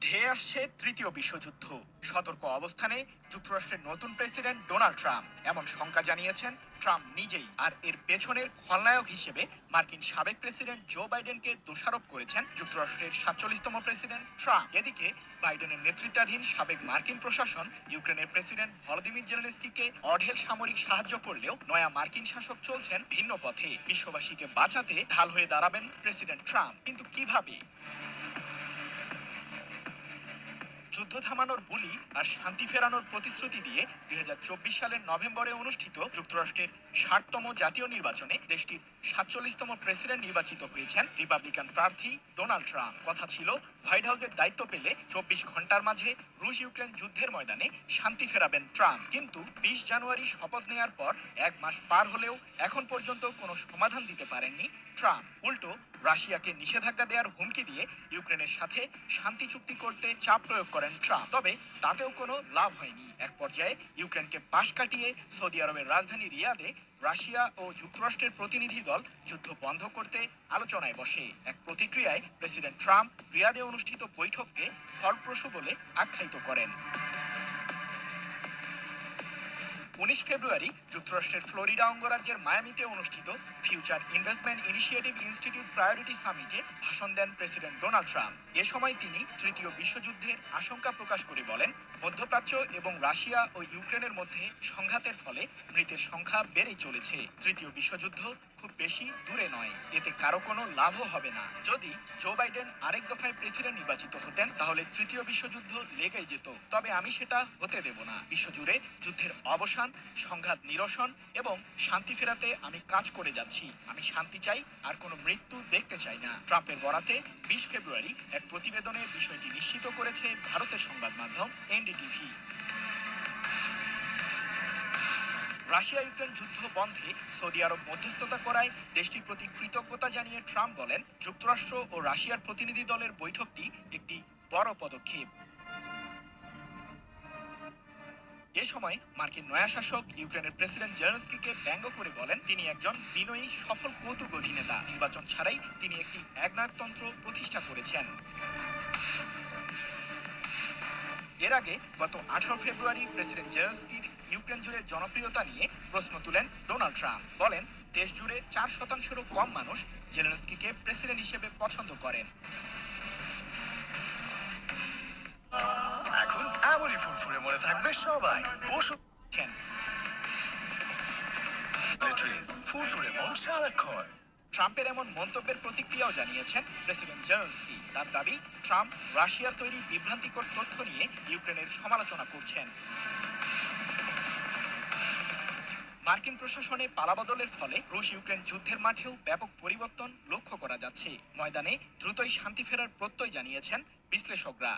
ধেয়ে আসছে তৃতীয় বিশ্বযুদ্ধ। সতর্ক অবস্থানে যুক্তরাষ্ট্রের নতুন প্রেসিডেন্ট ডোনাল্ড ট্রাম্প এমন শঙ্কা জানিয়েছেন ট্রাম্প নিজেই। আর এর পেছনের খলনায়ক হিসেবে মার্কিন সাবেক প্রেসিডেন্ট জো বাইডেনকে দোষারোপ করেছেন যুক্তরাষ্ট্রের ৪৭তম প্রেসিডেন্ট ট্রাম্প। এদিকে বাইডেনের নেতৃত্বাধীন সাবেক মার্কিন প্রশাসন ইউক্রেনের প্রেসিডেন্ট ভলোদিমির জেলেনস্কিকে অঢেল সামরিক সাহায্য করলেও নয়া মার্কিন শাসক চলছেন ভিন্ন পথে। বিশ্ববাসীকে বাঁচাতে ঢাল হয়ে দাঁড়াবেন প্রেসিডেন্ট ট্রাম্প, কিন্তু কিভাবে? যুদ্ধ থামানোর বুলি আর শান্তি ফেরানোর প্রতিশ্রুতি দিয়ে ২০২৪ সালের নভেম্বরে অনুষ্ঠিত যুক্তরাষ্ট্রের ৬০তম জাতীয় নির্বাচনে দেশটির ৪৭তম প্রেসিডেন্ট নির্বাচিত হয়েছেন রিপাবলিকান প্রার্থী ডোনাল্ড ট্রাম্প। কথা ছিল হোয়াইট হাউসের দায়িত্ব পেলে ২৪ ঘন্টার মাঝে রুশ ইউক্রেন যুদ্ধের ময়দানে শান্তি ফেরাবেন ট্রাম্প। কিন্তু ২০ জানুয়ারি শপথ নেয়ার পর এক মাস পার হলেও এখন পর্যন্ত কোনো সমাধান দিতে পারেননি ট্রাম্প। উল্টো রাশিয়াকে নিষেধাজ্ঞা দেওয়ার হুমকি দিয়ে ইউক্রেনের সাথে শান্তি চুক্তি করতে চাপ প্রয়োগ করেন ট্রাম্প। তবে তাতেও কোনো লাভ হয়নি। এক পর্যায়ে ইউক্রেনকে পাশ কাটিয়ে সৌদি আরবের রাজধানী রিয়াদে রাশিয়া ও যুক্তরাষ্ট্রের প্রতিনিধি দল যুদ্ধ বন্ধ করতে আলোচনায় বসে। এক প্রতিক্রিয়ায় প্রেসিডেন্ট ট্রাম্প রিয়াদে অনুষ্ঠিত বৈঠককে ফলপ্রসূ বলে আখ্যায়িত করেন। ১৯ ফেব্রুয়ারি যুক্তরাষ্ট্রের ফ্লোরিডা অঙ্গরাজ্যের মায়ামিতে অনুষ্ঠিত Future Investment Initiative Institute priority সামিটে ভাষণ দেন প্রেসিডেন্ট ডোনাল্ড ট্রাম্প। এ সময় তিনি তৃতীয় বিশ্বযুদ্ধের আশঙ্কা প্রকাশ করে বলেন, মধ্যপ্রাচ্য এবং রাশিয়া ও ইউক্রেনের মধ্যে সংঘাতের ফলে মৃতের সংখ্যা বেড়েই চলেছে। তৃতীয় বিশ্বযুদ্ধ খুব বেশি দূরে নয়, এতে কারো কোনো লাভও হবে না। যদি জো বাইডেন আরেক দফায় প্রেসিডেন্ট নির্বাচিত হতেন তাহলে তৃতীয় বিশ্বযুদ্ধ লেগেই যেত। তবে আমি সেটা হতে দেব না। বিশ্বজুড়ে যুদ্ধের অবসান, সংঘাত নিরসন এবং শান্তি ফেরাতে আমি কাজ করে যাচ্ছি। আমি শান্তি চাই, আর কোনো মৃত্যু দেখতে চাই না। ট্রাম্পের বরাতে ২০ ফেব্রুয়ারি এক প্রতিবেদনে বিষয়টি নিশ্চিত করেছে ভারতের সংবাদ মাধ্যম এনডিটিভি। রাশিয়া ইউক্রেন যুদ্ধ বন্ধে সৌদি আরব মধ্যস্থতা করায় দেশটির প্রতি কৃতজ্ঞতা জানিয়ে ট্রাম্প বলেন, যুক্তরাষ্ট্র ও রাশিয়ার প্রতিনিধি দলের বৈঠকটি একটি বড় পদক্ষেপ। এ সময় মার্কিন নয়া শাসক ইউক্রেনের প্রেসিডেন্ট জেলেনস্কিকে ব্যঙ্গ করে বলেন, তিনি একজন বিনয়ী সফল কৌতুক অভিনেতা। নির্বাচন ছাড়াই তিনি একটি একনায়কতন্ত্র প্রতিষ্ঠা করেছেন। এর আগে গত ১৮ ফেব্রুয়ারি প্রেসিডেন্ট জেলেনস্কির ইউক্রেন জুড়ে জনপ্রিয়তা নিয়ে প্রশ্ন তুলেন ডোনাল্ড ট্রাম্প। বলেন, দেশ জুড়ে ৪%-এরও কম মানুষ জেলেনস্কিকে প্রেসিডেন্ট হিসেবে পছন্দ করেন। এখন এমনই ফুরফুরে মনে থাকবে সবাই। বসুন ফুরফুরে মন সারাক্ষণ। ট্রাম্পের এমন মন্তব্যের প্রতিক্রিয়াও জানিয়েছেন প্রেসিডেন্ট জেলেনস্কি। তার দাবি, ট্রাম্প রাশিয়ার তৈরি বিভ্রান্তিকর তথ্য নিয়ে ইউক্রেনের সমালোচনা করছেন। মার্কিন প্রশাসনে পালাবদলের ফলে রুশ ইউক্রেন যুদ্ধের মাঠেও ব্যাপক পরিবর্তন লক্ষ্য করা যাচ্ছে। ময়দানে দ্রুতই শান্তি ফেরার প্রত্যয় জানিয়েছেন বিশ্লেষকরা।